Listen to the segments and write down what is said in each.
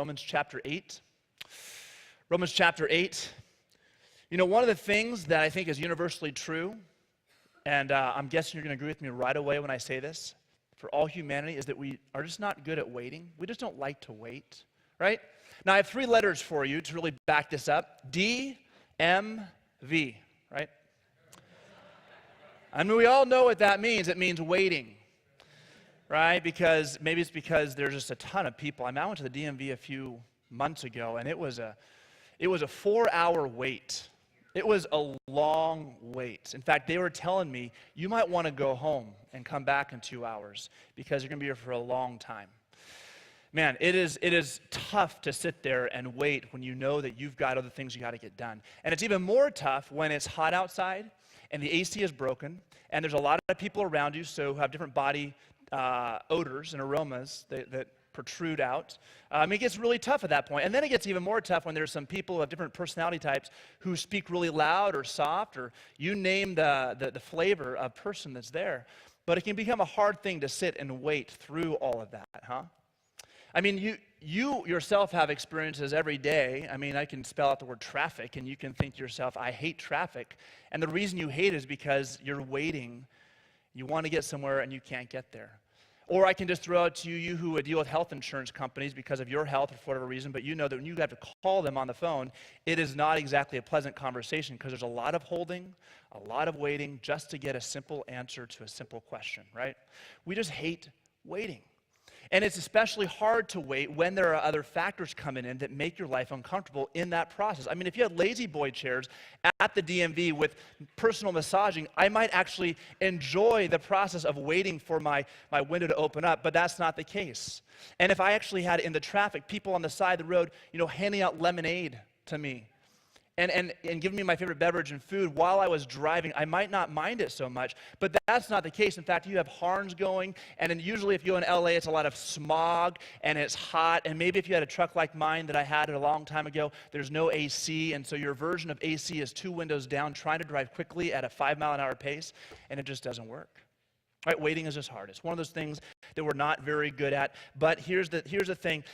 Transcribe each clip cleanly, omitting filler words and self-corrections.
Romans chapter 8. Romans chapter 8. You know, one of the things that I think is universally true, and I'm guessing you're going to agree with me right away when I say this, for all humanity, is that we are just not good at waiting. We just don't like to wait, right? Now, I have three letters for you to really back this up. D, M, V, right? I mean, we all know what that means. It means waiting, right? Because maybe it's because there's just a ton of people. I mean, I went to the DMV a few months ago, and it was a 4-hour wait. It was a long wait. In fact, they were telling me, you might want to go home and come back in 2 hours because you're going to be here for a long time. Man, it is tough to sit there and wait when you know that you've got other things you got to get done. And it's even more tough when it's hot outside and the AC is broken and there's a lot of people around you who have different body odors and aromas that protrude out. It gets really tough at that point. And then it gets even more tough when there's some people of different personality types who speak really loud or soft, or you name the flavor of person that's there. But it can become a hard thing to sit and wait through all of that, huh? I mean, you yourself have experiences every day. I mean, I can spell out the word traffic, and you can think to yourself, I hate traffic. And the reason you hate it is because you're waiting. You want to get somewhere, and you can't get there. Or I can just throw out to you who deal with health insurance companies because of your health or for whatever reason, but you know that when you have to call them on the phone, it is not exactly a pleasant conversation because there's a lot of holding, a lot of waiting just to get a simple answer to a simple question, right? We just hate waiting. And it's especially hard to wait when there are other factors coming in that make your life uncomfortable in that process. I mean, if you had lazy boy chairs at the DMV with personal massaging, I might actually enjoy the process of waiting for my window to open up, but that's not the case. And if I actually had in the traffic people on the side of the road, handing out lemonade to me, and giving me my favorite beverage and food while I was driving, I might not mind it so much, but that's not the case. In fact, you have horns going, and then usually if you go in LA, it's a lot of smog, and it's hot, and maybe if you had a truck like mine that I had a long time ago, there's no AC, and so your version of AC is 2 windows down, trying to drive quickly at a 5-mile-an-hour pace, and it just doesn't work. Right? Waiting is just hard. It's one of those things that we're not very good at, but here's the thing.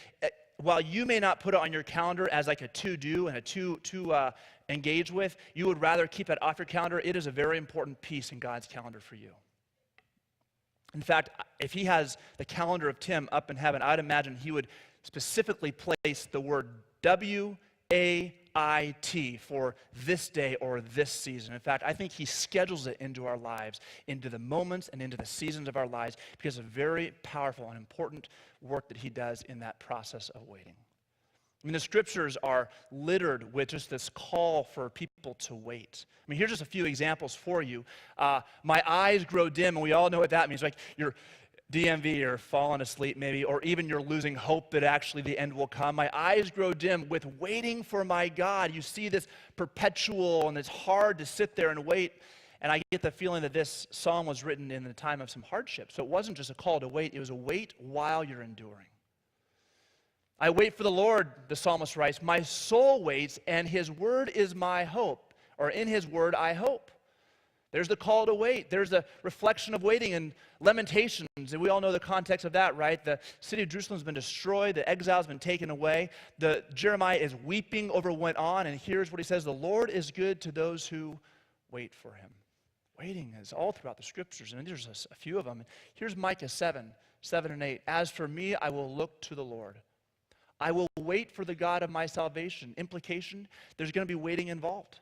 While you may not put it on your calendar as like a to-do and a to engage with, you would rather keep it off your calendar. It is a very important piece in God's calendar for you. In fact, if he has the calendar of Tim up in heaven, I'd imagine he would specifically place the word W-A-I-T for this day or this season. In fact, I think he schedules it into our lives, into the moments and into the seasons of our lives, because of very powerful and important work that he does in that process of waiting. I mean, the scriptures are littered with just this call for people to wait. I mean, here's just a few examples for you. My eyes grow dim, and we all know what that means. Like you're DMV or falling asleep maybe, or even you're losing hope that actually the end will come. My eyes grow dim with waiting for my God. You see this perpetual, and it's hard to sit there and wait. And I get the feeling that this psalm was written in the time of some hardship. So it wasn't just a call to wait, it was a wait while you're enduring. I wait for the Lord, the psalmist writes, my soul waits, and his word is my hope, or in his word I hope. There's the call to wait. There's the reflection of waiting in Lamentations, and we all know the context of that, right? The city of Jerusalem has been destroyed. The exile has been taken away. Jeremiah is weeping over what went on, and here's what he says, the Lord is good to those who wait for him. Waiting is all throughout the scriptures, and there's a few of them. Here's Micah 7 and 8. As for me, I will look to the Lord. I will wait for the God of my salvation. Implication, there's going to be waiting involved.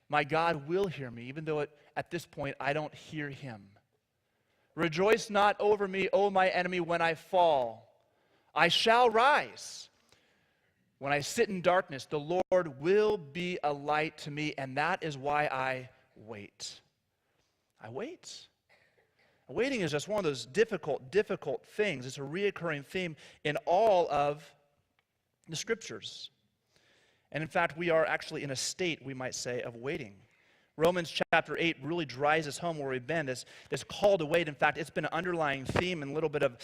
My God will hear me, even though at this point I don't hear him. Rejoice not over me, O my enemy, when I fall. I shall rise. When I sit in darkness, the Lord will be a light to me, and that is why I wait. I wait. Waiting is just one of those difficult things. It's a reoccurring theme in all of the scriptures. And in fact, we are actually in a state, we might say, of waiting. Romans chapter 8 really drives us home where we've been, this call to wait. In fact, it's been an underlying theme and a little bit of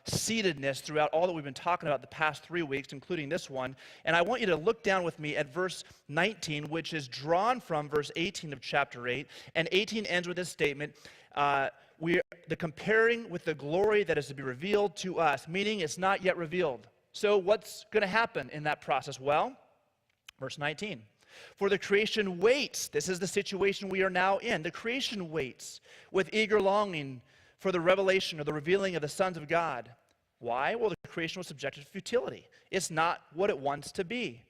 seatedness throughout all that we've been talking about the past 3 weeks, including this one. And I want you to look down with me at verse 19, which is drawn from verse 18 of chapter 8. And 18 ends with this statement, the comparing with the glory that is to be revealed to us, meaning it's not yet revealed. So what's going to happen in that process? Well, verse 19. For the creation waits. This is the situation we are now in. The creation waits with eager longing for the revelation or the revealing of the sons of God. Why? Well, the creation was subjected to futility. It's not what it wants to be.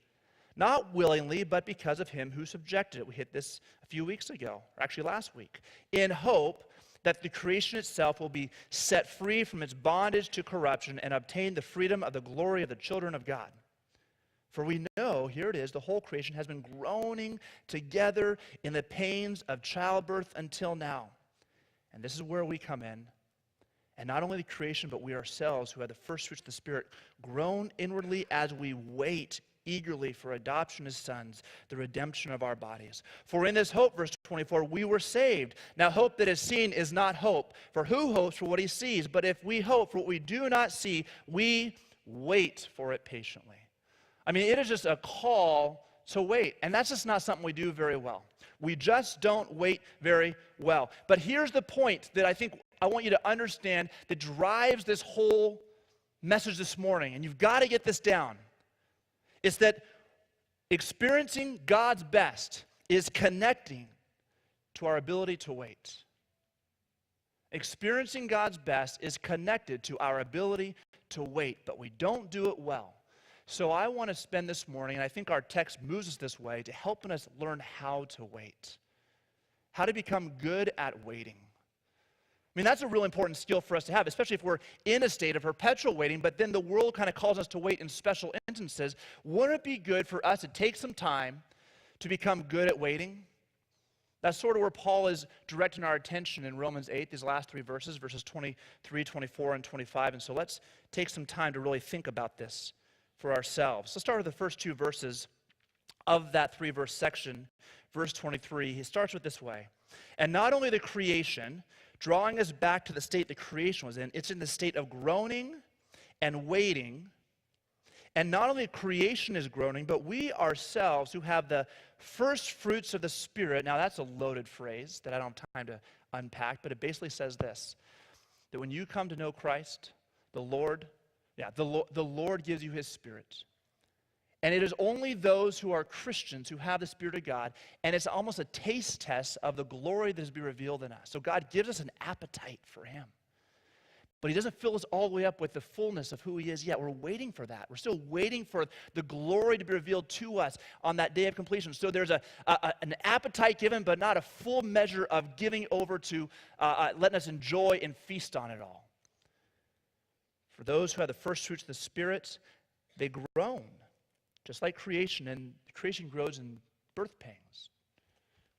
Not willingly, but because of him who subjected it. We hit this a few weeks ago, or actually last week. In hope that the creation itself will be set free from its bondage to corruption and obtain the freedom of the glory of the children of God. For we know, here it is, the whole creation has been groaning together in the pains of childbirth until now. And this is where we come in. And not only the creation, but we ourselves, who have the first fruits of the Spirit, groan inwardly as we wait eagerly for adoption as sons, the redemption of our bodies. For in this hope, verse 24, we were saved. Now hope that is seen is not hope. For who hopes for what he sees? But if we hope for what we do not see, we wait for it patiently. I mean, it is just a call to wait. And that's just not something we do very well. We just don't wait very well. But here's the point that I think I want you to understand that drives this whole message this morning. And you've got to get this down. It's that experiencing God's best is connecting to our ability to wait. Experiencing God's best is connected to our ability to wait, but we don't do it well. So I want to spend this morning, and I think our text moves us this way, to helping us learn how to wait, how to become good at waiting. I mean, that's a real important skill for us to have, especially if we're in a state of perpetual waiting, but then the world kind of calls us to wait in special instances. Wouldn't it be good for us to take some time to become good at waiting? That's sort of where Paul is directing our attention in Romans 8, these last three verses, verses 23, 24, and 25. And so let's take some time to really think about this for ourselves. Let's start with the first two verses of that three-verse section. Verse 23, he starts with this way. And not only the creation, drawing us back to the state the creation was in, it's in the state of groaning and waiting. And not only creation is groaning, but we ourselves who have the first fruits of the Spirit. Now that's a loaded phrase that I don't have time to unpack, but it basically says this, that when you come to know Christ, the Lord gives you his Spirit. And it is only those who are Christians who have the Spirit of God, and it's almost a taste test of the glory that is to be revealed in us. So God gives us an appetite for him. But he doesn't fill us all the way up with the fullness of who he is yet. We're waiting for that. We're still waiting for the glory to be revealed to us on that day of completion. So there's an appetite given, but not a full measure of giving over to letting us enjoy and feast on it all. For those who have the first fruits of the Spirit, they groan, just like creation, and creation grows in birth pangs.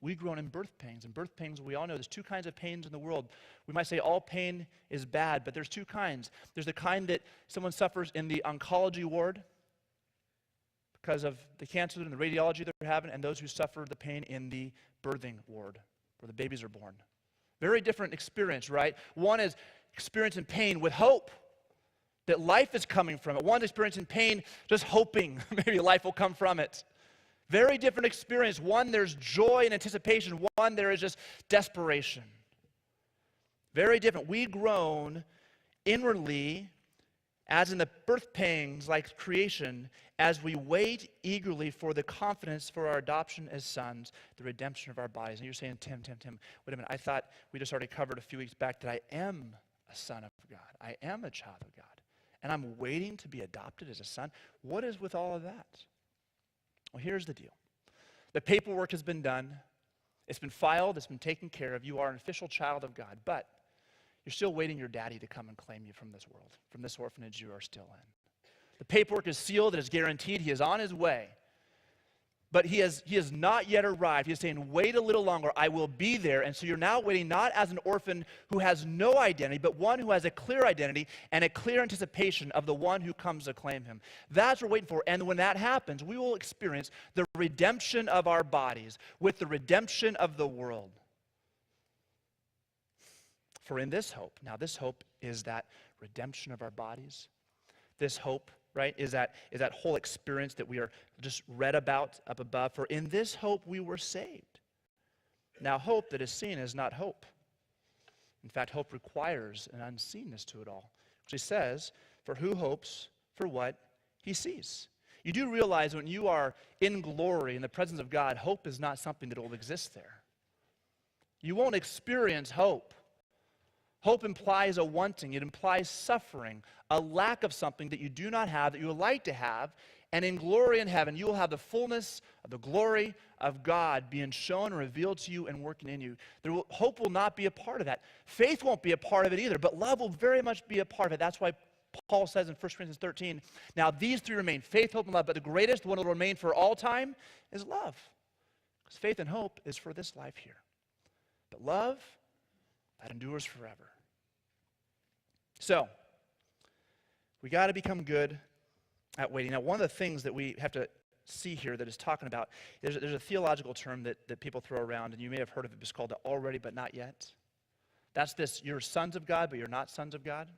We groan in birth pangs, and birth pangs, we all know there's two kinds of pains in the world. We might say all pain is bad, but there's two kinds. There's the kind that someone suffers in the oncology ward because of the cancer and the radiology they're having, and those who suffer the pain in the birthing ward where the babies are born. Very different experience, right? One is experiencing pain with hope that life is coming from it. One's experiencing pain just hoping maybe life will come from it. Very different experience. One, there's joy and anticipation. One, there is just desperation. Very different. We groan inwardly, as in the birth pangs like creation, as we wait eagerly for the confidence for our adoption as sons, the redemption of our bodies. And you're saying, Tim, wait a minute. I thought we just already covered a few weeks back that I am a son of God. I am a child of God. And I'm waiting to be adopted as a son. What is with all of that? Well, here's the deal. The paperwork has been done. It's been filed. It's been taken care of. You are an official child of God. But you're still waiting your daddy to come and claim you from this world, from this orphanage you are still in. The paperwork is sealed. It is guaranteed. He is on his way. But he has not yet arrived. He is saying, wait a little longer. I will be there. And so you're now waiting not as an orphan who has no identity, but one who has a clear identity and a clear anticipation of the one who comes to claim him. That's what we're waiting for. And when that happens, we will experience the redemption of our bodies with the redemption of the world. For in this hope, now this hope is that redemption of our bodies. This hope, right, is that whole experience that we are just read about up above. For in this hope we were saved. Now hope that is seen is not hope. In fact, hope requires an unseenness to it all. Which he says, for who hopes for what He sees. You do realize when you are in glory in the presence of God, hope is not something that will exist there. You won't experience hope. Hope implies a wanting. It implies suffering, a lack of something that you do not have, that you would like to have. And in glory in heaven, you will have the fullness of the glory of God being shown and revealed to you and working in you. Hope will not be a part of that. Faith won't be a part of it either, but love will very much be a part of it. That's why Paul says in 1 Corinthians 13, now these three remain, faith, hope, and love, but the greatest, the one that will remain for all time, is love. Because faith and hope is for this life here. But love, that endures forever. So, we got to become good at waiting. Now, one of the things that we have to see here that is talking about, there's a theological term that people throw around, and you may have heard of it. It's called the already but not yet. That's this, you're sons of God, but you're not sons of God.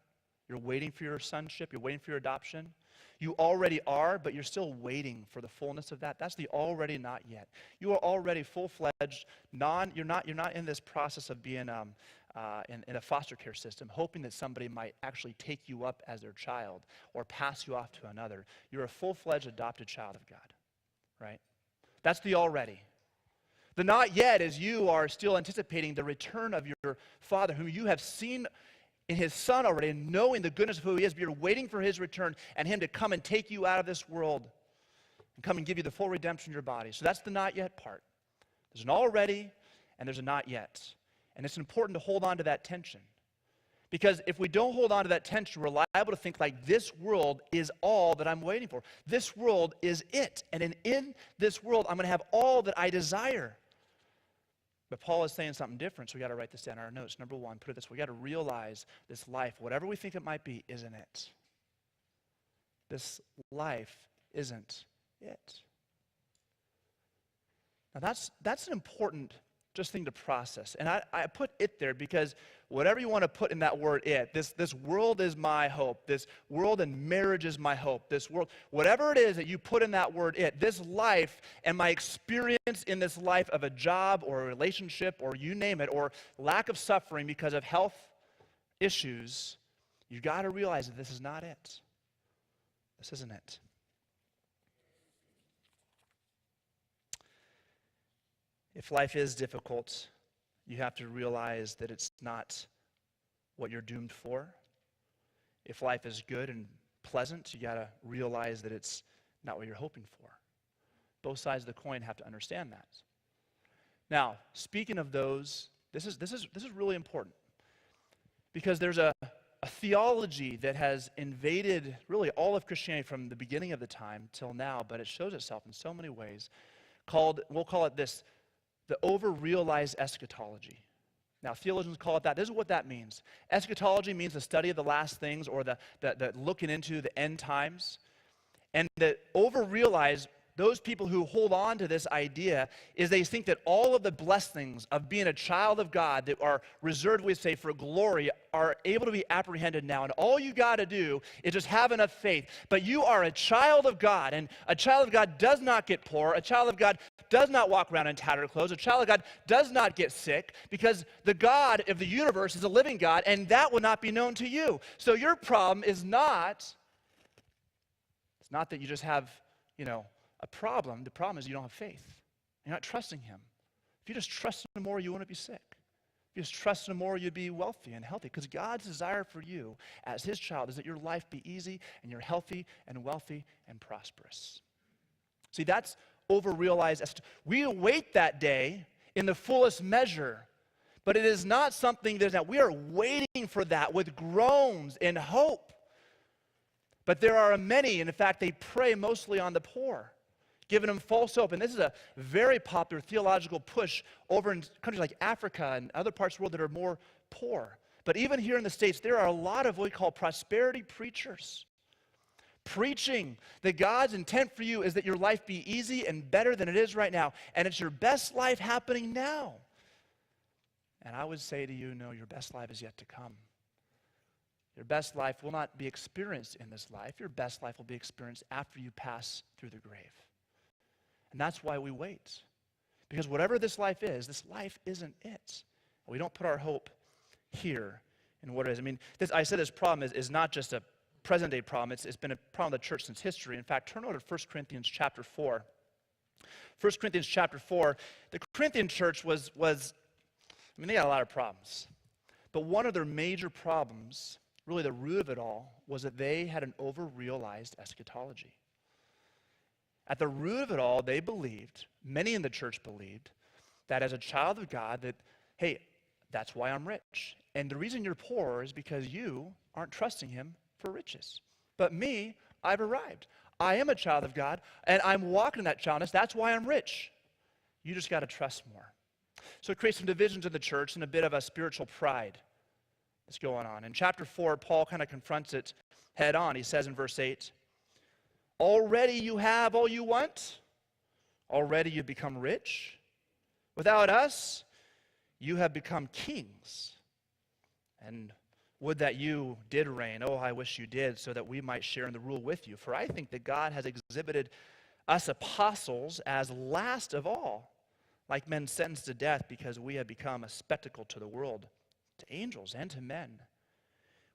You're waiting for your sonship. You're waiting for your adoption. You already are, but you're still waiting for the fullness of that. That's the already not yet. You are already full-fledged, you're not in this process of being in a foster care system, hoping that somebody might actually take you up as their child or pass you off to another. You're a full-fledged adopted child of God, right? That's the already. The not yet is you are still anticipating the return of your Father, whom you have seen in his Son already, and knowing the goodness of who he is, but you're waiting for his return and him to come and take you out of this world and come and give you the full redemption of your body. So that's the not yet part. There's an already and there's a not yet. And it's important to hold on to that tension. Because if we don't hold on to that tension, we're liable to think like this world is all that I'm waiting for. This world is it. And in this world, I'm going to have all that I desire. But Paul is saying something different, so we got to write this down in our notes. Number one, put it this way. We got to realize this life, whatever we think it might be, isn't it. This life isn't it. Now that's an important just thing to process. And I put it there because whatever you want to put in that word it, this world is my hope, this world and marriage is my hope, this world, whatever it is that you put in that word it, this life and my experience in this life of a job or a relationship or you name it, or lack of suffering because of health issues, you got to realize that this is not it. This isn't it. If life is difficult, you have to realize that it's not what you're doomed for. If life is good and pleasant, you got to realize that it's not what you're hoping for. Both sides of the coin have to understand that. Now, speaking of those, this is really important because there's a theology that has invaded really all of Christianity from the beginning of the time till now, but it shows itself in so many ways, we'll call it this, the over-realized eschatology. Now, theologians call it that. This is what that means. Eschatology means the study of the last things or the looking into the end times. And the over-realized, those people who hold on to this idea is they think that all of the blessings of being a child of God that are reserved, we say, for glory are able to be apprehended now. And all you got to do is just have enough faith. But you are a child of God, and a child of God does not get poor. A child of God does not walk around in tattered clothes. A child of God does not get sick because the God of the universe is a living God, and that will not be known to you. So your problem is not that you just have, a problem. The problem is you don't have faith. You're not trusting him. If you just trust him more, you wouldn't be sick. If you just trust him more, you'd be wealthy and healthy. Because God's desire for you as his child is that your life be easy and you're healthy and wealthy and prosperous. See, that's over-realized. We await that day in the fullest measure. But it is not something that we are waiting for that with groans and hope. But there are many, and in fact, they prey mostly on the poor, giving them false hope. And this is a very popular theological push over in countries like Africa and other parts of the world that are more poor. But even here in the States, there are a lot of what we call prosperity preachers, preaching that God's intent for you is that your life be easy and better than it is right now. And it's your best life happening now. And I would say to you, no, your best life is yet to come. Your best life will not be experienced in this life. Your best life will be experienced after you pass through the grave. And that's why we wait. Because whatever this life isn't it. We don't put our hope here in what it is. I mean, I said this problem is not just a present-day problem. It's been a problem of the church since history. In fact, turn over to 1 Corinthians chapter 4. 1 Corinthians chapter 4, the Corinthian church was they had a lot of problems. But one of their major problems, really the root of it all, was that they had an over-realized eschatology. At the root of it all, they believed, many in the church believed, that as a child of God, that, hey, that's why I'm rich. And the reason you're poor is because you aren't trusting him for riches. But me, I've arrived. I am a child of God, and I'm walking in that childness. That's why I'm rich. You just got to trust more. So it creates some divisions in the church and a bit of a spiritual pride that's going on. In chapter 4, Paul kind of confronts it head on. He says in verse 8, already you have all you want. Already you've become rich. Without us, you have become kings. And would that you did reign. Oh, I wish you did, so that we might share in the rule with you. For I think that God has exhibited us apostles as last of all, like men sentenced to death, because we have become a spectacle to the world, to angels and to men.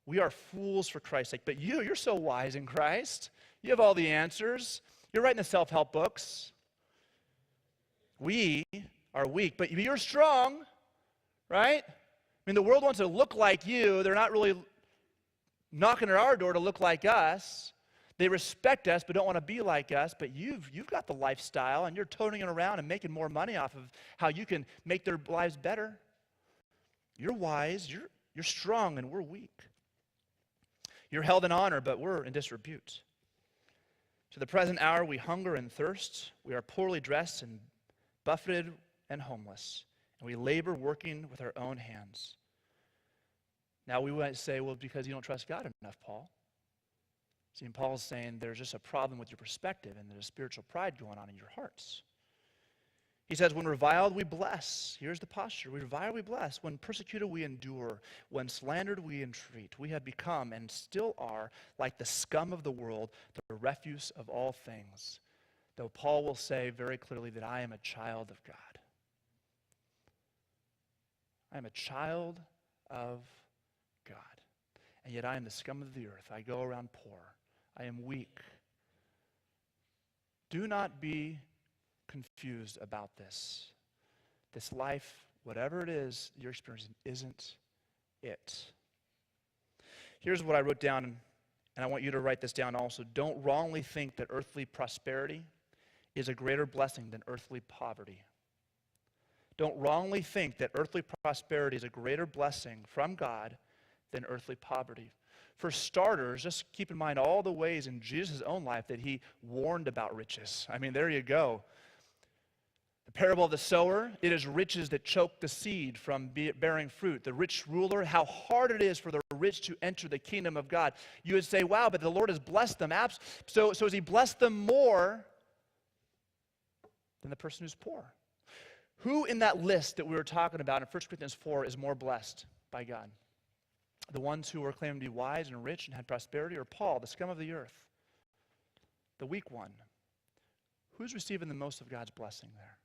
We are fools for Christ's sake. But you're so wise in Christ. You have all the answers. You're writing the self-help books. We are weak, but you're strong, right? I mean, the world wants to look like you. They're not really knocking at our door to look like us. They respect us but don't want to be like us. But you've got the lifestyle, and you're toting it around and making more money off of how you can make their lives better. You're wise, you're strong, and we're weak. You're held in honor, but we're in disrepute. To the present hour we hunger and thirst. We are poorly dressed and buffeted and homeless. And we labor working with our own hands. Now we might say, well, because you don't trust God enough, Paul. See, and Paul's saying there's just a problem with your perspective, and there's a spiritual pride going on in your hearts. He says, when reviled, we bless. Here's the posture. We revile, we bless. When persecuted, we endure. When slandered, we entreat. We have become, and still are, like the scum of the world, the refuse of all things. Though Paul will say very clearly that I am a child of God. I am a child of God. And yet I am the scum of the earth. I go around poor. I am weak. Do not be confused about this. This life, whatever it is you're experiencing, isn't it. Here's what I wrote down, and I want you to write this down also. Don't wrongly think that earthly prosperity is a greater blessing than earthly poverty. Don't wrongly think that earthly prosperity is a greater blessing from God than earthly poverty. For starters, just keep in mind all the ways in Jesus' own life that he warned about riches. I mean, there you go. The parable of the sower, it is riches that choke the seed from bearing fruit. The rich ruler, how hard it is for the rich to enter the kingdom of God. You would say, wow, but the Lord has blessed them. So has he blessed them more than the person who's poor? Who in that list that we were talking about in 1 Corinthians 4 is more blessed by God? The ones who were claiming to be wise and rich and had prosperity, or Paul, the scum of the earth, the weak one? Who's receiving the most of God's blessing there?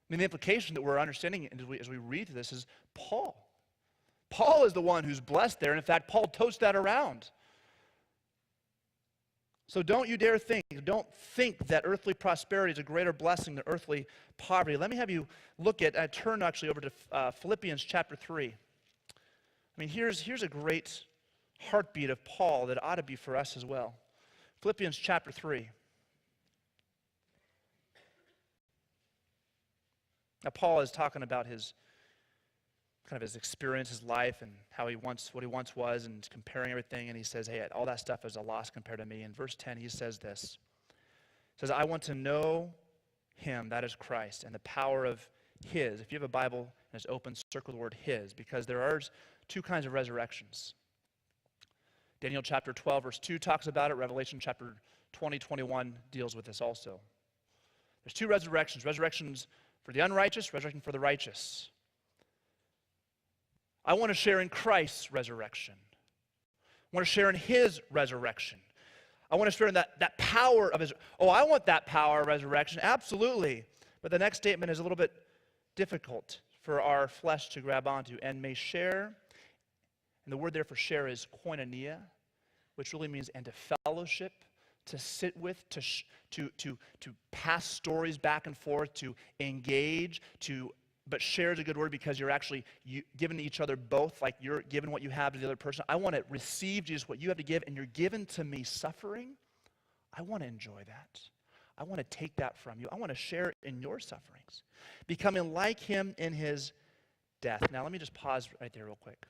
I mean, the implication that we're understanding as we read this is Paul. Paul is the one who's blessed there, and in fact, Paul totes that around. So don't you dare don't think that earthly prosperity is a greater blessing than earthly poverty. Let me have you turn actually over to Philippians chapter 3. I mean, here's a great heartbeat of Paul that ought to be for us as well. Philippians chapter 3. Now, Paul is talking about his experience, his life, and what he once was, and comparing everything. And he says, hey, all that stuff is a loss compared to me. In verse 10, he says this. He says, I want to know him, that is Christ, and the power of his. If you have a Bible and it's open, circle the word his, because there are two kinds of resurrections. Daniel chapter 12, verse 2 talks about it. Revelation chapter 20, 21 deals with this also. There's two resurrections. Resurrections for the unrighteous, resurrection for the righteous. I want to share in Christ's resurrection. I want to share in his resurrection. I want to share in that power of his. Oh, I want that power of resurrection, absolutely. But the next statement is a little bit difficult for our flesh to grab onto. And may share And the word there for share is koinonia, which really means and to fellowship, to sit with, to pass stories back and forth, to engage, but share is a good word because you're actually giving to each other both, like you're giving what you have to the other person. I want to receive, Jesus, what you have to give, and you're giving to me suffering. I want to enjoy that. I want to take that from you. I want to share in your sufferings, becoming like him in his death. Now, let me just pause right there real quick.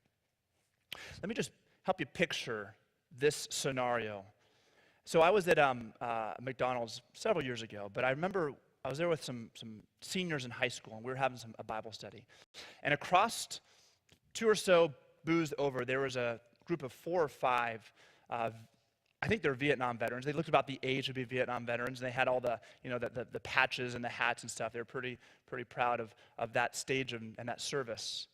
Let me just help you picture this scenario. So I was at McDonald's several years ago, but I remember I was there with some seniors in high school, and we were having a Bible study. And across 2 or so booths over, there was a group of 4 or 5, I think they're Vietnam veterans. They looked about the age to be Vietnam veterans, and they had all the patches and the hats and stuff. They were pretty proud of that stage and that service.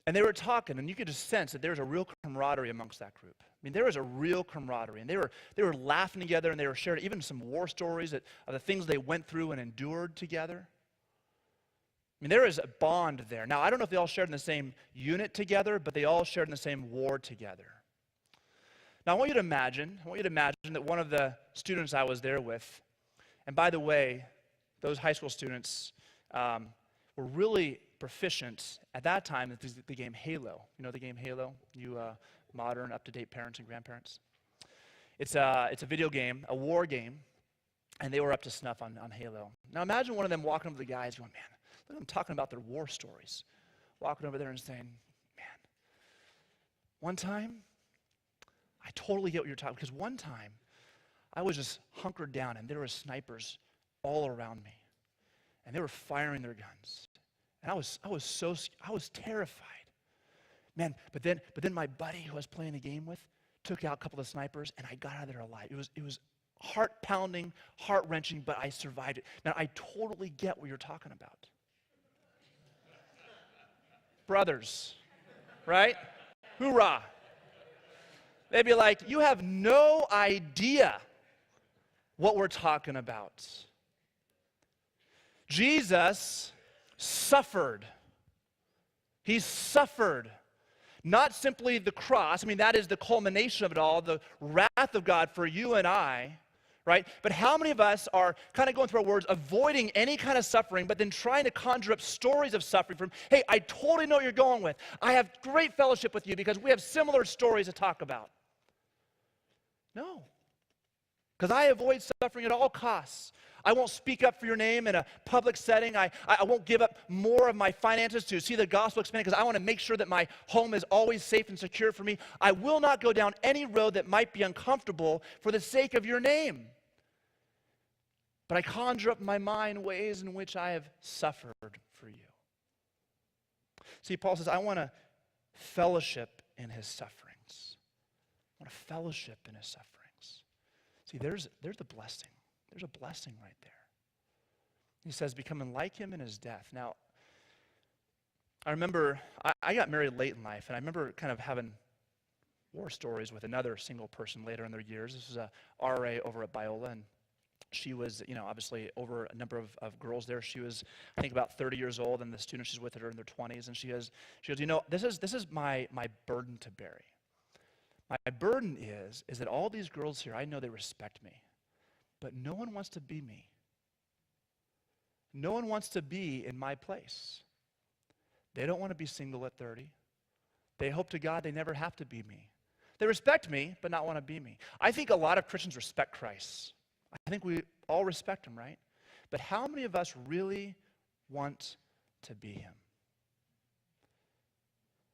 And they were talking, and you could just sense that there was a real camaraderie amongst that group. I mean, there was a real camaraderie, and they were laughing together, and they were sharing even some war stories of the things they went through and endured together. I mean, there is a bond there. Now, I don't know if they all shared in the same unit together, but they all shared in the same war together. Now, I want you to imagine that one of the students I was there with, and by the way, those high school students were really proficient at that time at the game Halo. You know the game Halo? You modern, up-to-date parents and grandparents. It's a video game, a war game, and they were up to snuff on Halo. Now imagine one of them walking up to the guys going, man, look at them talking about their war stories. Walking over there and saying, man, one time, I totally get what you're talking about, because one time, I was just hunkered down, and there were snipers all around me, and they were firing their guns. And I was terrified. Man, but then my buddy who I was playing the game with took out a couple of snipers, and I got out of there alive. It was heart-pounding, heart-wrenching, but I survived it. Now, I totally get what you're talking about. Brothers, right? Hoorah. They'd be like, you have no idea what we're talking about. Jesus suffered. He suffered. Not simply the cross. I mean, that is the culmination of it all, the wrath of God for you and I, right? But how many of us are kind of going through our words, avoiding any kind of suffering, but then trying to conjure up stories of suffering from, hey, I totally know what you're going with. I have great fellowship with you because we have similar stories to talk about. No. Because I avoid suffering at all costs. I won't speak up for your name in a public setting. I won't give up more of my finances to see the gospel expand because I want to make sure that my home is always safe and secure for me. I will not go down any road that might be uncomfortable for the sake of your name. But I conjure up in my mind ways in which I have suffered for you. See, Paul says, I want to fellowship in his sufferings. I want to fellowship in his sufferings. See, there's the blessing. There's a blessing right there. He says, becoming like him in his death. Now, I remember, I got married late in life, and I remember kind of having war stories with another single person later in their years. This was a RA over at Biola, and she was, obviously over a number of girls there. She was, I think, about 30 years old, and the students she's with are in their 20s, and she goes, this is my burden to bear. My burden is that all these girls here, I know they respect me. But no one wants to be me. No one wants to be in my place. They don't want to be single at 30. They hope to God they never have to be me. They respect me, but not want to be me. I think a lot of Christians respect Christ. I think we all respect him, right? But how many of us really want to be him?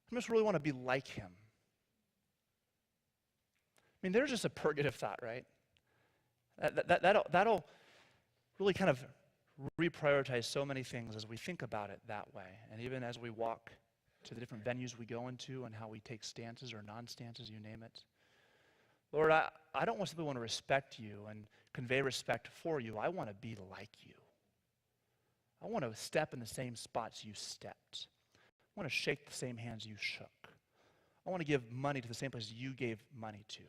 How many of us really want to be like him? I mean, there's just a purgative thought, right? That'll really kind of reprioritize so many things as we think about it that way. And even as we walk to the different venues we go into and how we take stances or non-stances, you name it. Lord, I don't simply want to respect you and convey respect for you. I want to be like you. I want to step in the same spots you stepped. I want to shake the same hands you shook. I want to give money to the same places you gave money to.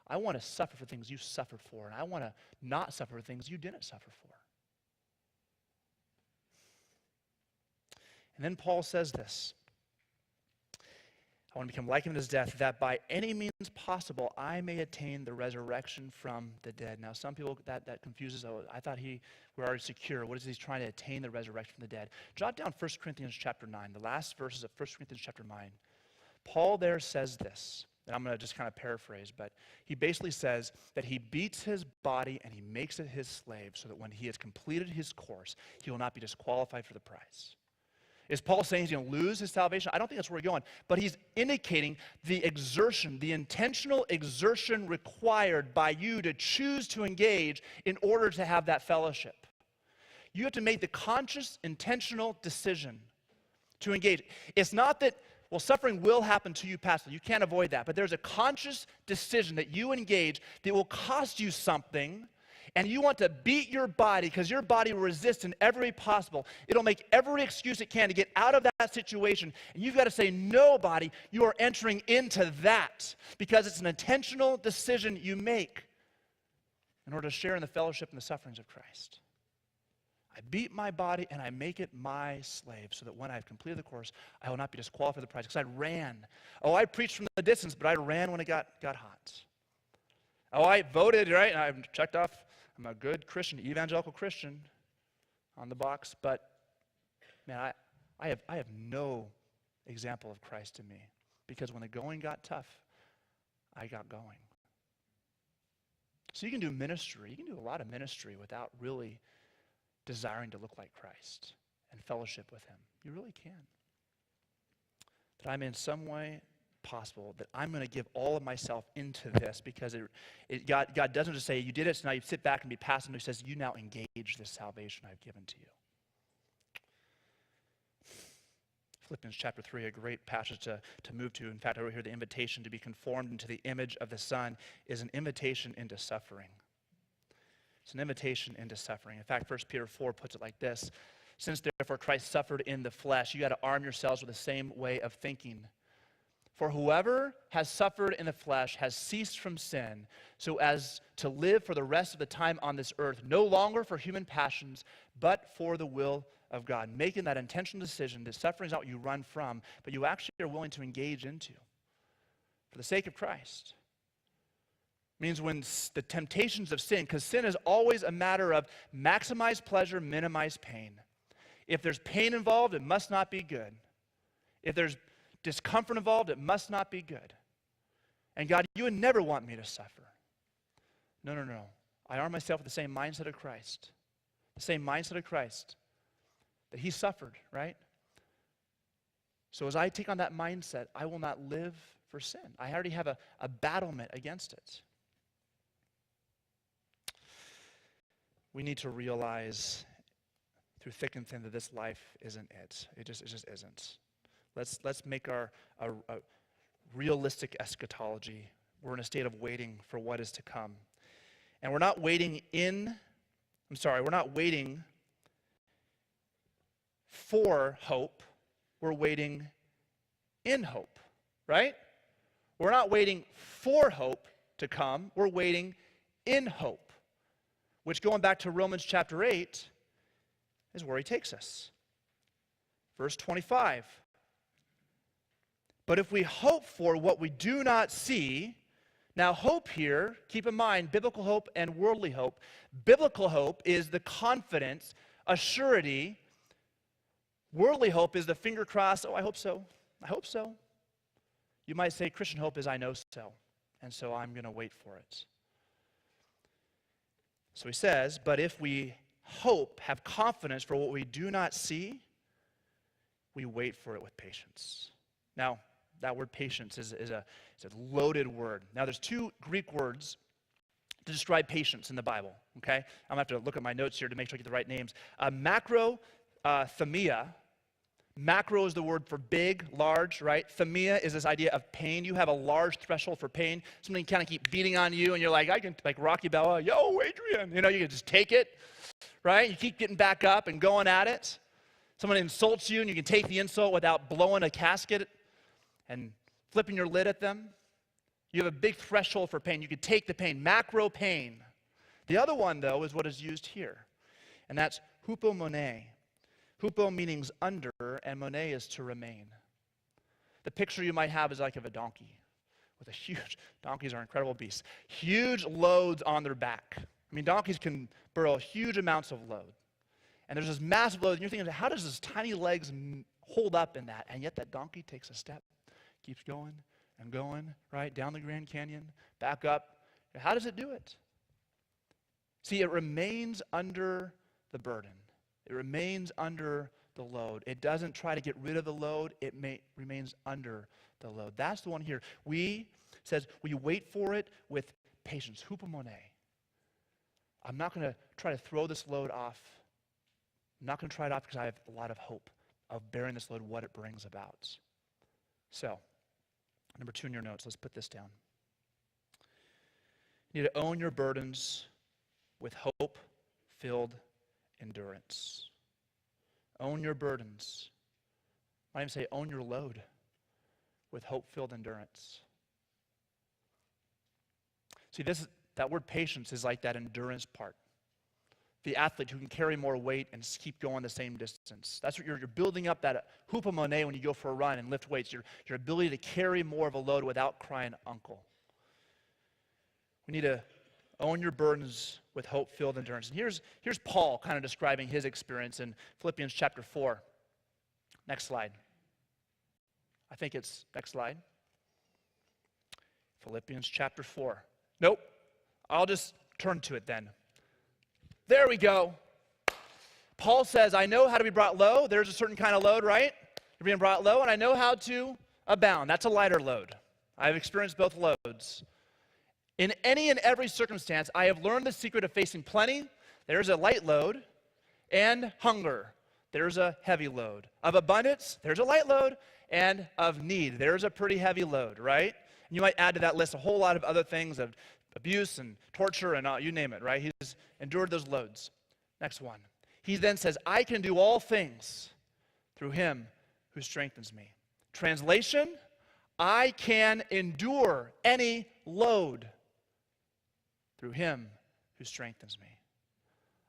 I want to suffer for things you suffered for, and I want to not suffer for things you didn't suffer for. And then Paul says this. I want to become like him in his death, that by any means possible I may attain the resurrection from the dead. Now, some people, that confuses, oh, I thought we're already secure. What is he trying to attain the resurrection from the dead? Jot down 1 Corinthians chapter 9, the last verses of 1 Corinthians chapter 9. Paul there says this, and I'm going to just kind of paraphrase, but he basically says that he beats his body and he makes it his slave so that when he has completed his course, he will not be disqualified for the prize. Is Paul saying he's going to lose his salvation? I don't think that's where we're going. But he's indicating the exertion, the intentional exertion required by you to choose to engage in order to have that fellowship. You have to make the conscious, intentional decision to engage. It's not that, well, suffering will happen to you, Pastor. You can't avoid that. But there's a conscious decision that you engage that will cost you something, and you want to beat your body because your body will resist in every way possible. It'll make every excuse it can to get out of that situation. And you've got to say, no, body, you are entering into that because it's an intentional decision you make in order to share in the fellowship and the sufferings of Christ. I beat my body and I make it my slave so that when I've completed the course, I will not be disqualified for the prize because I ran. Oh, I preached from the distance, but I ran when it got hot. Oh, I voted, right? And I've checked off. I'm a good Christian, evangelical Christian on the box, but man, I have no example of Christ in me because when the going got tough, I got going. So you can do ministry, you can do a lot of ministry without really desiring to look like Christ and fellowship with him. You really can. That I'm in some way possible that I'm going to give all of myself into this because God doesn't just say, you did it, so now you sit back and be passive. He says, you now engage this salvation I've given to you. Philippians chapter 3, a great passage to move to. In fact, over here, the invitation to be conformed into the image of the Son is an invitation into suffering. It's an invitation into suffering. In fact, 1 Peter 4 puts it like this. Since therefore Christ suffered in the flesh, you got to arm yourselves with the same way of thinking. For whoever has suffered in the flesh has ceased from sin, so as to live for the rest of the time on this earth, no longer for human passions, but for the will of God. Making that intentional decision that suffering is not what you run from, but you actually are willing to engage into for the sake of Christ. It means when the temptations of sin, because sin is always a matter of maximize pleasure, minimize pain. If there's pain involved, it must not be good. If there's discomfort involved, it must not be good. And God, you would never want me to suffer. No. I arm myself with the same mindset of Christ. The same mindset of Christ. That he suffered, right? So as I take on that mindset, I will not live for sin. I already have a battlement against it. We need to realize through thick and thin that this life isn't it. It just isn't. Let's make our realistic eschatology. We're in a state of waiting for what is to come. And we're not waiting for hope. We're waiting in hope, right? We're not waiting for hope to come. We're waiting in hope, which going back to Romans chapter 8 is where he takes us. Verse 25. But if we hope for what we do not see, now hope here, keep in mind, biblical hope and worldly hope. Biblical hope is the confidence, a surety. Worldly hope is the finger crossed, oh, I hope so. I hope so. You might say Christian hope is I know so, and so I'm going to wait for it. So he says, but if we hope, have confidence for what we do not see, we wait for it with patience. Now, that word patience is a loaded word. Now, there's two Greek words to describe patience in the Bible, okay? I'm going to have to look at my notes here to make sure I get the right names. Themia. Macro is the word for big, large, right? Themia is this idea of pain. You have a large threshold for pain. Something kind of keep beating on you, and you're like, I can, like Rocky Balboa, yo, Adrian. You know, you can just take it, right? You keep getting back up and going at it. Someone insults you, and you can take the insult without blowing a casket and flipping your lid at them. You have a big threshold for pain. You can take the pain, macro pain. The other one, though, is what is used here, and that's hupomone. Hupo means under, and mone is to remain. The picture you might have is like of a donkey with a huge, donkeys are incredible beasts, huge loads on their back. I mean, donkeys can burrow huge amounts of load. And there's this massive load, and you're thinking, how does his tiny legs hold up in that? And yet that donkey takes a step, keeps going and going, right, down the Grand Canyon, back up. How does it do it? See, it remains under the burden. It remains under the load. It doesn't try to get rid of the load. It remains under the load. That's the one here. Says, we wait for it with patience. Hupomone. I'm not going to try to throw this load off. I'm not going to try it off because I have a lot of hope of bearing this load, what it brings about. So, number 2 in your notes, let's put this down. You need to own your burdens with hope-filled endurance. Own your burdens. I might even say own your load with hope-filled endurance. See, that word patience is like that endurance part. The athlete who can carry more weight and keep going the same distance. That's what you're building up, that hupomone when you go for a run and lift weights, your ability to carry more of a load without crying uncle. We need to own your burdens with hope-filled endurance. And here's Paul kind of describing his experience in Philippians chapter 4. Next slide. I think it's next slide. Philippians chapter 4. Nope. I'll just turn to it then. There we go. Paul says, I know how to be brought low. There's a certain kind of load, right? You're being brought low, and I know how to abound. That's a lighter load. I've experienced both loads. In any and every circumstance, I have learned the secret of facing plenty. There's a light load. And hunger. There's a heavy load. Of abundance, there's a light load. And of need, there's a pretty heavy load, right? And you might add to that list a whole lot of other things of abuse and torture and you name it, right? He's endured those loads. Next one. He then says, I can do all things through him who strengthens me. Translation, I can endure any load through him who strengthens me.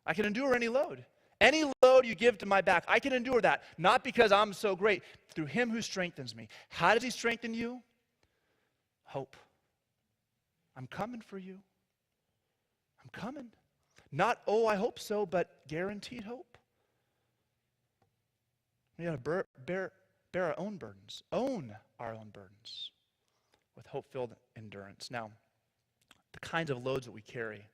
I can endure any load. Any load you give to my back, I can endure that. Not because I'm so great, through him who strengthens me. How does he strengthen you? Hope. I'm coming for you. I'm coming. Not, oh, I hope so, but guaranteed hope. We got to bear our own burdens. Own our own burdens with hope-filled endurance. Now, the kinds of loads that we carry,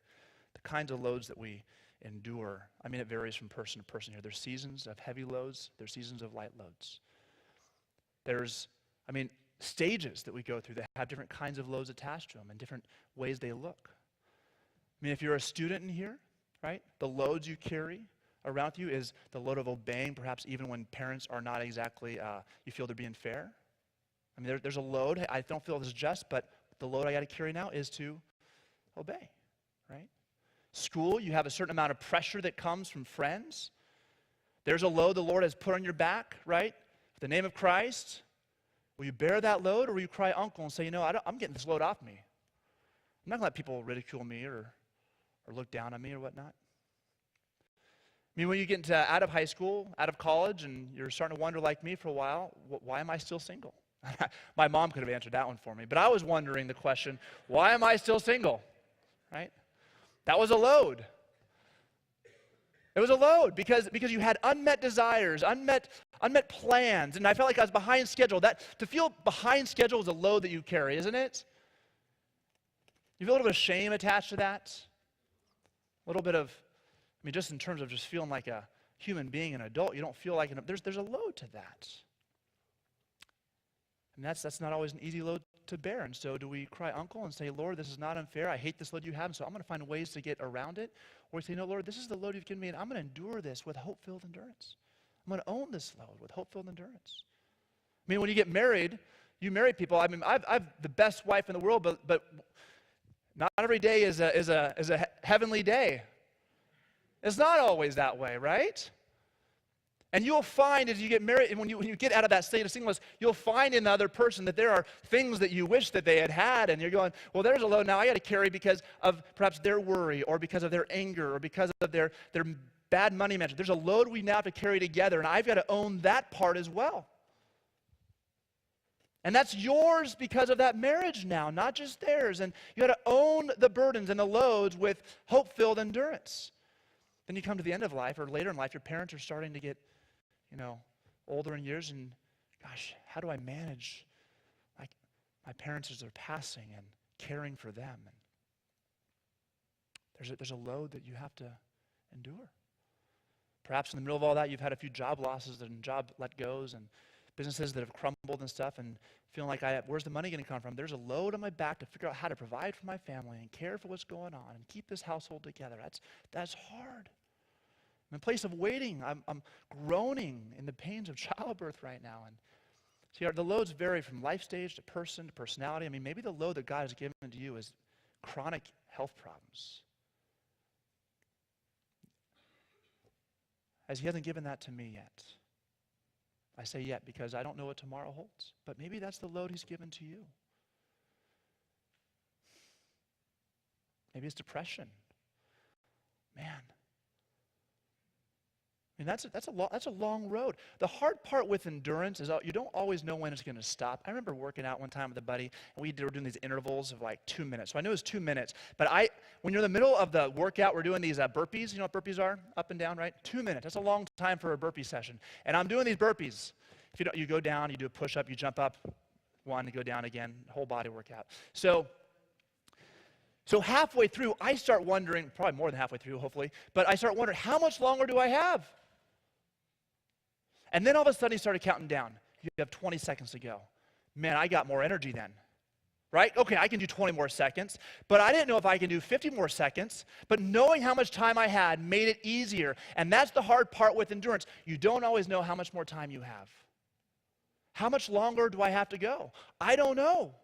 the kinds of loads that we endure, I mean, it varies from person to person here. There's seasons of heavy loads. There's seasons of light loads. There's, stages that we go through that have different kinds of loads attached to them and different ways they look. If you're a student in here, right, the loads you carry around you is the load of obeying, perhaps even when parents are not exactly, you feel they're being fair. There's a load. I don't feel this is just, but the load I got to carry now is to obey, right? School, you have a certain amount of pressure that comes from friends. There's a load the Lord has put on your back, right? For the name of Christ. Will you bear that load, or will you cry uncle and say, I'm getting this load off me. I'm not going to let people ridicule me or look down on me or whatnot. When you get out of high school, out of college, and you're starting to wonder like me for a while, why am I still single? My mom could have answered that one for me, but I was wondering the question, why am I still single? Right? That was a load. It was a load because you had unmet desires, unmet plans, and I felt like I was behind schedule. To feel behind schedule is a load that you carry, isn't it? You feel a little bit of shame attached to that. A little bit of, just in terms of just feeling like a human being, an adult, you don't feel like there's a load to that. And that's not always an easy load to bear. And so do we cry uncle and say, Lord, this is not unfair. I hate this load you have, and so I'm going to find ways to get around it. Or we say, no, Lord, this is the load you've given me, and I'm going to endure this with hope-filled endurance. I'm going to own this load with hope-filled endurance. When you get married, you marry people. I've the best wife in the world, but not every day is a heavenly day. It's not always that way, right? And you'll find as you get married, and when you get out of that state of singleness, you'll find in the other person that there are things that you wish that they had, and you're going, well, there's a load now I got to carry because of perhaps their worry, or because of their anger, or because of their bad money management. There's a load we now have to carry together, and I've got to own that part as well. And that's yours because of that marriage now, not just theirs. And you got to own the burdens and the loads with hope-filled endurance. Then you come to the end of life, or later in life, your parents are starting to get, older in years, and gosh, how do I manage like my parents as they're passing and caring for them? And there's a load that you have to endure. Perhaps in the middle of all that, you've had a few job losses and job let-goes and businesses that have crumbled and stuff, and feeling like, where's the money going to come from? There's a load on my back to figure out how to provide for my family and care for what's going on and keep this household together. That's hard. I'm in a place of waiting. I'm groaning in the pains of childbirth right now. And see, the loads vary from life stage to person to personality. I mean, maybe the load that God has given to you is chronic health problems. As he hasn't given that to me yet. I say yet because I don't know what tomorrow holds. But maybe that's the load he's given to you. Maybe it's depression. Man. I mean, that's a long road. The hard part with endurance is you don't always know when it's going to stop. I remember working out one time with a buddy, and we were doing these intervals of like 2 minutes. So I knew it was 2 minutes. But when you're in the middle of the workout, we're doing these burpees. You know what burpees are? Up and down, right? 2 minutes. That's a long time for a burpee session. And I'm doing these burpees. If you go down, you do a push-up, you jump up, one, you go down again, whole body workout. So halfway through, I start wondering, probably more than halfway through, hopefully, but I start wondering, how much longer do I have? And then all of a sudden he started counting down. You have 20 seconds to go. Man, I got more energy then, right? Okay, I can do 20 more seconds, but I didn't know if I can do 50 more seconds, but knowing how much time I had made it easier. And that's the hard part with endurance. You don't always know how much more time you have. How much longer do I have to go? I don't know.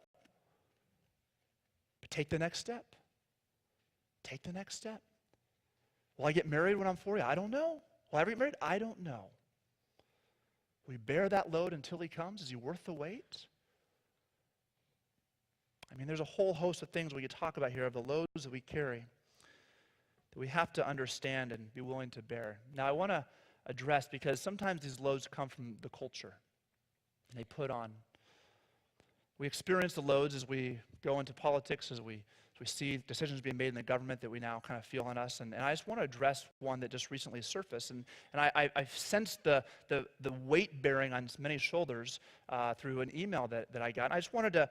But take the next step. Take the next step. Will I get married when I'm 40? I don't know. Will I ever get married? I don't know. We bear that load until he comes. Is he worth the wait? I mean, there's a whole host of things we could talk about here of the loads that we carry that we have to understand and be willing to bear. Now, I want to address, because sometimes these loads come from the culture and they put on. We experience the loads as we go into politics, as we see decisions being made in the government that we now kind of feel on us. And I just want to address one that just recently surfaced. And I've sensed the weight bearing on many shoulders through an email that I got. And I just wanted to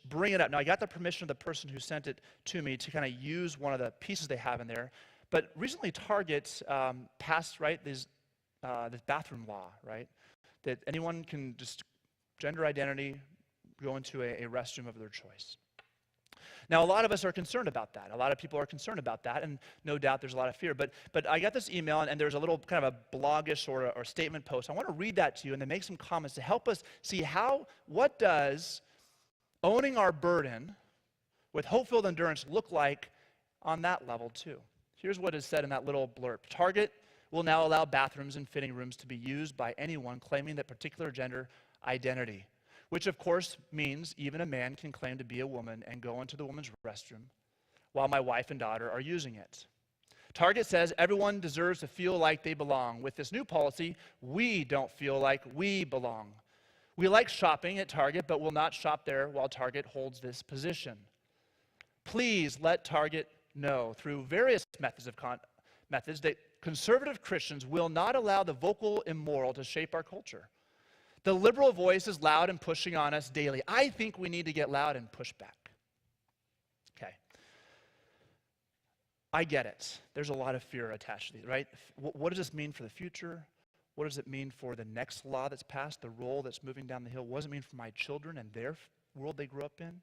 bring it up. Now, I got the permission of the person who sent it to me to kind of use one of the pieces they have in there. But recently Target passed, right, this bathroom law, right, that anyone can just gender identity go into a restroom of their choice. Now, a lot of us are concerned about that. A lot of people are concerned about that, and no doubt there's a lot of fear. But I got this email, and there's a little kind of a blogish or statement post. I want to read that to you and then make some comments to help us see what does owning our burden with hope-filled endurance look like on that level too. Here's what is said in that little blurb. Target will now allow bathrooms and fitting rooms to be used by anyone claiming that particular gender identity, which of course means even a man can claim to be a woman and go into the woman's restroom while my wife and daughter are using it. Target says everyone deserves to feel like they belong. With this new policy, we don't feel like we belong. We like shopping at Target, but will not shop there while Target holds this position. Please let Target know through various methods that conservative Christians will not allow the vocal immoral to shape our culture. The liberal voice is loud and pushing on us daily. I think we need to get loud and push back. Okay. I get it. There's a lot of fear attached to these, right? What does this mean for the future? What does it mean for the next law that's passed, the role that's moving down the hill? What does it mean for my children and their world they grew up in?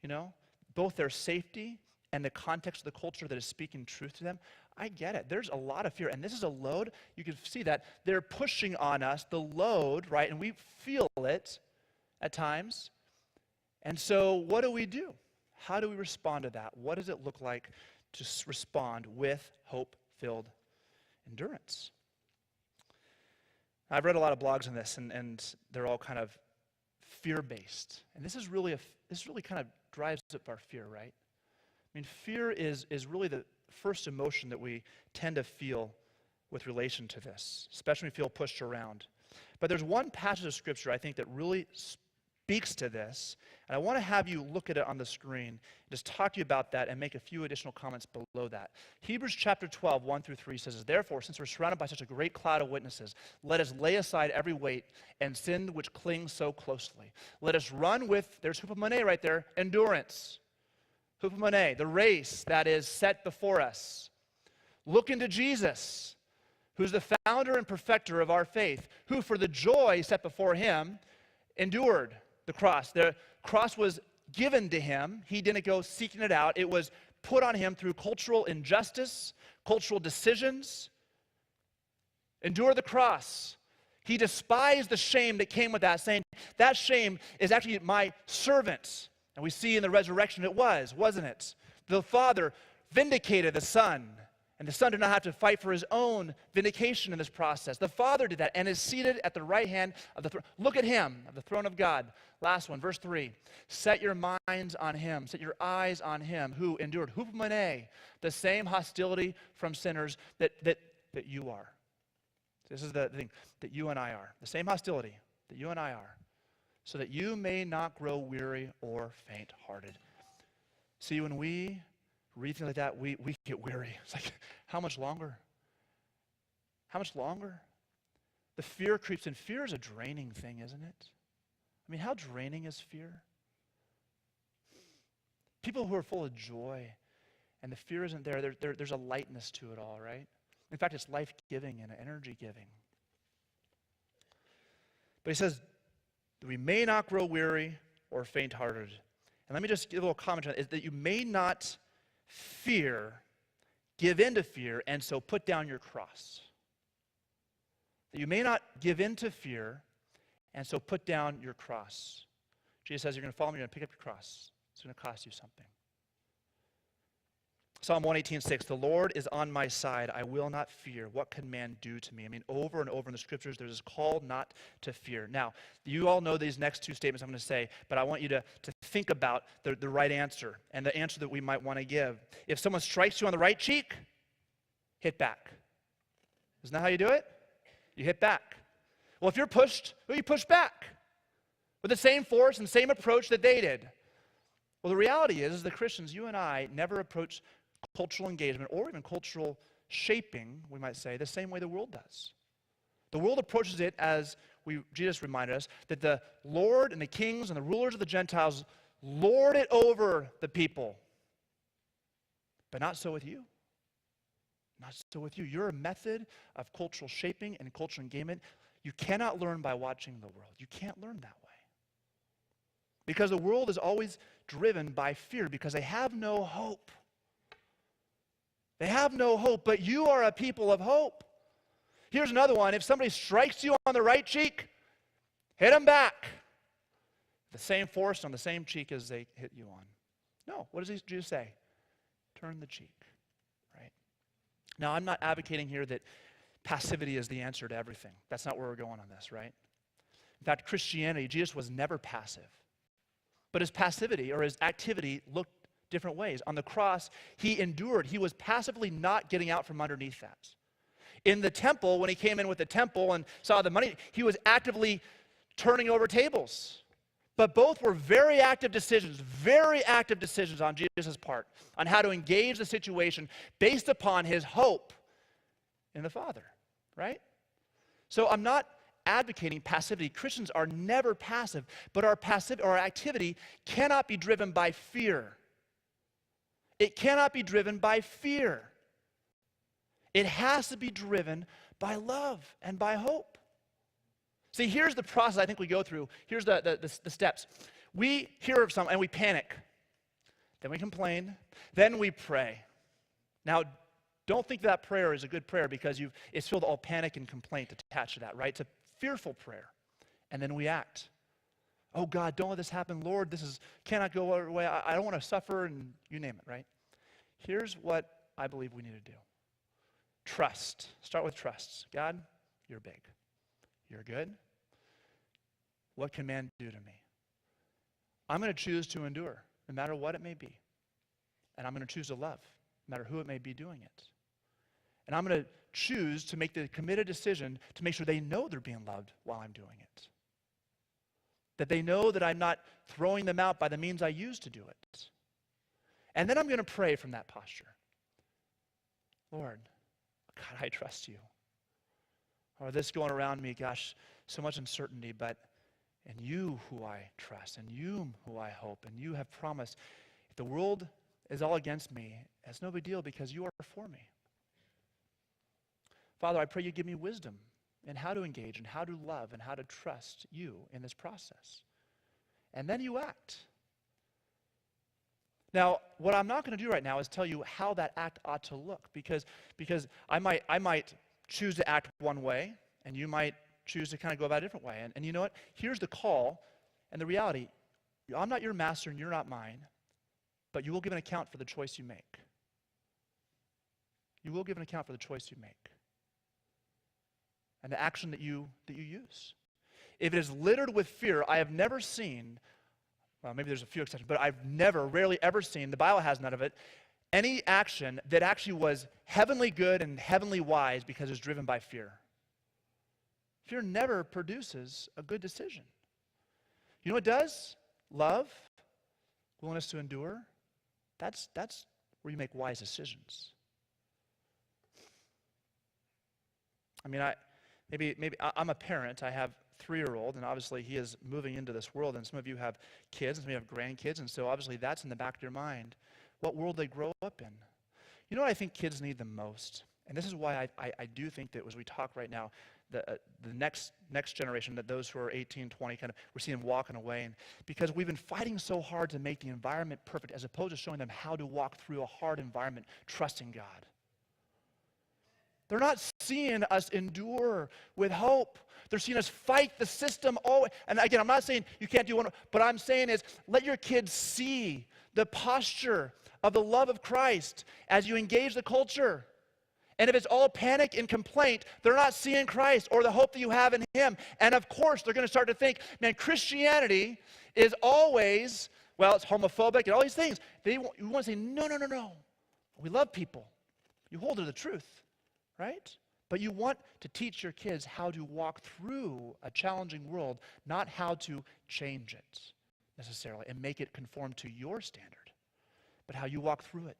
You know, both their safety and the context of the culture that is speaking truth to them. I get it. There's a lot of fear, and this is a load. You can see that they're pushing on us, the load, right? And we feel it at times. And so what do? How do we respond to that? What does it look like to respond with hope-filled endurance? I've read a lot of blogs on this, and they're all kind of fear-based. And this really kind of drives up our fear, right? I mean, fear is really the first emotion that we tend to feel with relation to this, especially when we feel pushed around. But there's one passage of Scripture I think that really speaks to this. And I want to have you look at it on the screen, just talk to you about that and make a few additional comments below that. Hebrews chapter 12, 1 through 3 says, therefore, since we're surrounded by such a great cloud of witnesses, let us lay aside every weight and sin which clings so closely. Let us run with, there's hupomone right there, endurance. Hupomone, the race that is set before us. Look into Jesus, who's the founder and perfecter of our faith, who for the joy set before him endured the cross. The cross was given to him. He didn't go seeking it out. It was put on him through cultural injustice, cultural decisions. Endure the cross. He despised the shame that came with that, saying, that shame is actually my servant. And we see in the resurrection it was, wasn't it? The Father vindicated the Son. And the Son did not have to fight for his own vindication in this process. The Father did that and is seated at the right hand of the throne. Look at him, of the throne of God. Last one, verse 3. Set your minds on him. Set your eyes on him who endured hupomone, the same hostility from sinners that you are. This is the thing that you and I are. The same hostility that you and I are. So that you may not grow weary or faint-hearted. See, when we read things like that, we get weary. It's like, how much longer? How much longer? The fear creeps in. Fear is a draining thing, isn't it? I mean, how draining is fear? People who are full of joy and the fear isn't there, there's a lightness to it all, right? In fact, it's life-giving and energy-giving. But he says, we may not grow weary or faint-hearted. And let me just give a little comment on it, is that you may not fear, give in to fear, and so put down your cross. That you may not give in to fear, and so put down your cross. Jesus says, you're going to follow me, you're going to pick up your cross. It's going to cost you something. Psalm 118:6, the Lord is on my side. I will not fear. What can man do to me? I mean, over and over in the scriptures, there's this call not to fear. Now, you all know these next two statements I'm going to say, but I want you to think about the right answer and the answer that we might want to give. If someone strikes you on the right cheek, hit back. Isn't that how you do it? You hit back. Well, if you're pushed, well, you push back with the same force and same approach that they did. Well, the reality is that Christians, you and I, never approach cultural engagement or even cultural shaping, we might say, the same way the world does. The world approaches it as Jesus reminded us, that the Lord and the kings and the rulers of the Gentiles lord it over the people. But not so with you. Not so with you. You're a method of cultural shaping and cultural engagement. You cannot learn by watching the world. You can't learn that way. Because the world is always driven by fear because they have no hope. They have no hope, but you are a people of hope. Here's another one. If somebody strikes you on the right cheek, hit them back. The same force on the same cheek as they hit you on. No, what does Jesus say? Turn the cheek, right? Now, I'm not advocating here that passivity is the answer to everything. That's not where we're going on this, right? In fact, Christianity, Jesus was never passive. But his passivity or his activity looked different ways. On the cross, he endured. He was passively not getting out from underneath that. In the temple, when he came in with the temple and saw the money, he was actively turning over tables. But both were very active decisions on Jesus' part, on how to engage the situation based upon his hope in the Father, right? So I'm not advocating passivity. Christians are never passive, but our activity cannot be driven by fear. It cannot be driven by fear. It has to be driven by love and by hope. See, here's the process I think we go through. Here's the steps. We hear of something and we panic. Then we complain. Then we pray. Now, don't think that prayer is a good prayer because it's filled with all panic and complaint attached to that, right? It's a fearful prayer. And then we act. Oh God, don't let this happen. Lord, cannot go our way. I don't want to suffer, and you name it, right? Here's what I believe we need to do. Trust. Start with trust. God, you're big. You're good. What can man do to me? I'm going to choose to endure, no matter what it may be. And I'm going to choose to love, no matter who it may be doing it. And I'm going to choose to make the committed decision to make sure they know they're being loved while I'm doing it. that they know that I'm not throwing them out by the means I use to do it. And then I'm going to pray from that posture. Lord, God, I trust you. Or this going around me, gosh, so much uncertainty, but in you who I trust, and you who I hope, and you have promised. If the world is all against me, it's no big deal because you are for me. Father, I pray you give me wisdom in how to engage and how to love and how to trust you in this process. And then you act. Now, what I'm not going to do right now is tell you how that act ought to look, because I might choose to act one way, and you might choose to kind of go about a different way. And you know what? Here's the call and the reality. I'm not your master and you're not mine, but you will give an account for the choice you make. You will give an account for the choice you make and the action that you use. If it is littered with fear, I have never seen, well, maybe there's a few exceptions, but I've rarely ever seen, the Bible has none of it, any action that actually was heavenly good and heavenly wise because it's driven by fear. Fear never produces a good decision. You know what it does? Love, willingness to endure. That's where you make wise decisions. I mean, maybe I'm a parent. I have a 3-year-old, and obviously he is moving into this world, and some of you have kids, and some of you have grandkids, and so obviously that's in the back of your mind. What world they grow up in. You know what I think kids need the most? And this is why I do think that as we talk right now, the next generation, that those who are 18, 20, kind of, we're seeing them walking away. And because we've been fighting so hard to make the environment perfect as opposed to showing them how to walk through a hard environment, trusting God. They're not seeing us endure with hope. They're seeing us fight the system always. And again, I'm not saying you can't do one, but I'm saying is let your kids see the posture of the love of Christ as you engage the culture. And if it's all panic and complaint, they're not seeing Christ or the hope that you have in Him. And of course, they're going to start to think, man, Christianity is always, well, it's homophobic and all these things. You want to say, no. We love people. You hold to the truth, right? But you want to teach your kids how to walk through a challenging world, not how to change it necessarily and make it conform to your standard, but how you walk through it.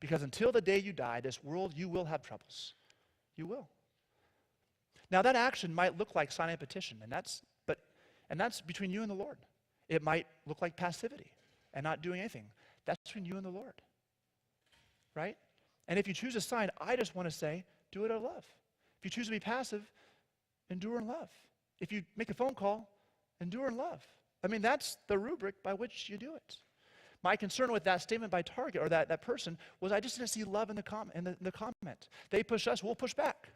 Because until the day you die, this world, you will have troubles. You will. Now that action might look like signing a petition, and that's between you and the Lord. It might look like passivity and not doing anything. That's between you and the Lord. Right? And if you choose to sign, I just want to say, do it out of love. If you choose to be passive, endure in love. If you make a phone call, endure in love. I mean, that's the rubric by which you do it. My concern with that statement by Target or that person was I just didn't see love in the comment. They push us, we'll push back.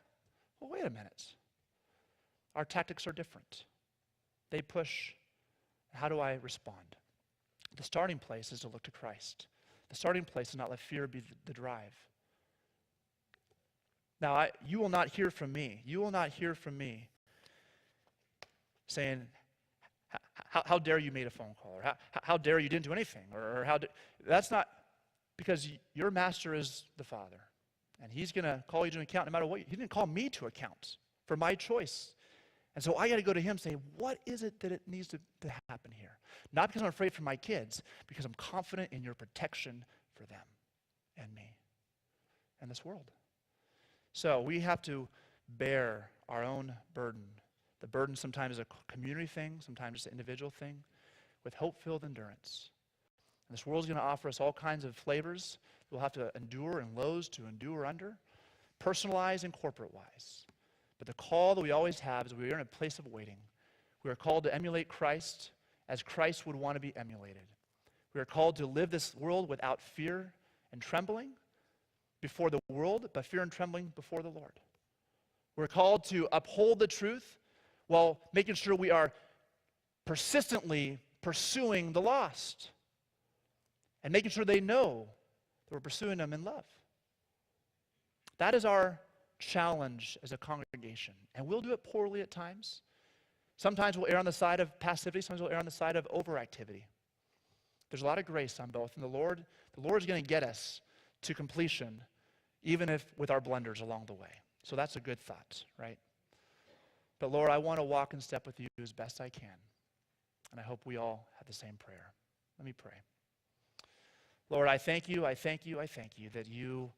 Well, wait a minute. Our tactics are different. They push. How do I respond? The starting place is to look to Christ. The starting place is not let fear be the drive. Now, you will not hear from me. You will not hear from me saying, how dare you made a phone call, or how dare you didn't do anything, or that's not, because your master is the Father, and He's going to call you to account no matter what. He didn't call me to account for my choice. And so I got to go to Him and say, what is it that it needs to happen here? Not because I'm afraid for my kids, because I'm confident in your protection for them and me and this world. So we have to bear our own burden. The burden sometimes is a community thing, sometimes it's an individual thing, with hope-filled endurance. And this world is going to offer us all kinds of flavors we'll have to endure and lows to endure under, personalized and corporate-wise. But the call that we always have is we are in a place of waiting. We are called to emulate Christ as Christ would want to be emulated. We are called to live this world without fear and trembling before the world, but fear and trembling before the Lord. We're called to uphold the truth while making sure we are persistently pursuing the lost and making sure they know that we're pursuing them in love. That is our challenge as a congregation, and we'll do it poorly at times. Sometimes we'll err on the side of passivity, sometimes we'll err on the side of overactivity. There's a lot of grace on both, and the Lord is going to get us to completion, even if with our blunders along the way. So that's a good thought, right? But Lord, I want to walk in step with you as best I can. And I hope we all have the same prayer. Let me pray. Lord, I thank you that you,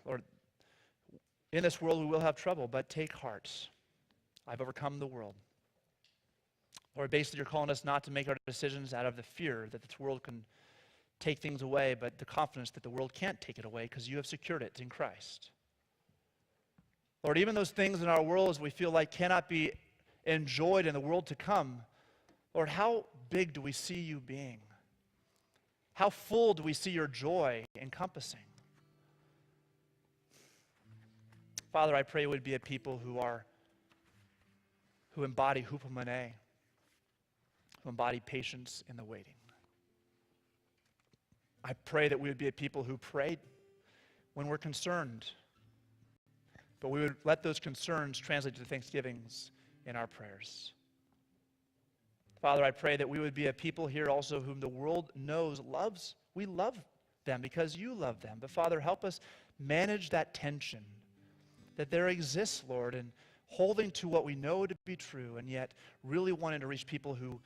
Lord, in this world we will have trouble, but take heart. I've overcome the world. Lord, basically you're calling us not to make our decisions out of the fear that this world can take things away, but the confidence that the world can't take it away because you have secured it in Christ. Lord, even those things in our world as we feel like cannot be enjoyed in the world to come, Lord, how big do we see you being? How full do we see your joy encompassing? Father, I pray we'd be a people who embody hupomone, who embody patience in the waiting. I pray that we would be a people who pray when we're concerned, but we would let those concerns translate to thanksgivings in our prayers. Father, I pray that we would be a people here also whom the world knows, loves. We love them because you love them. But Father, help us manage that tension that there exists, Lord, in holding to what we know to be true and yet really wanting to reach people who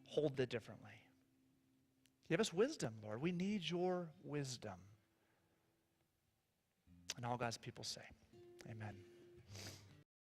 hold it differently. Give us wisdom, Lord. We need your wisdom. And all God's people say, amen.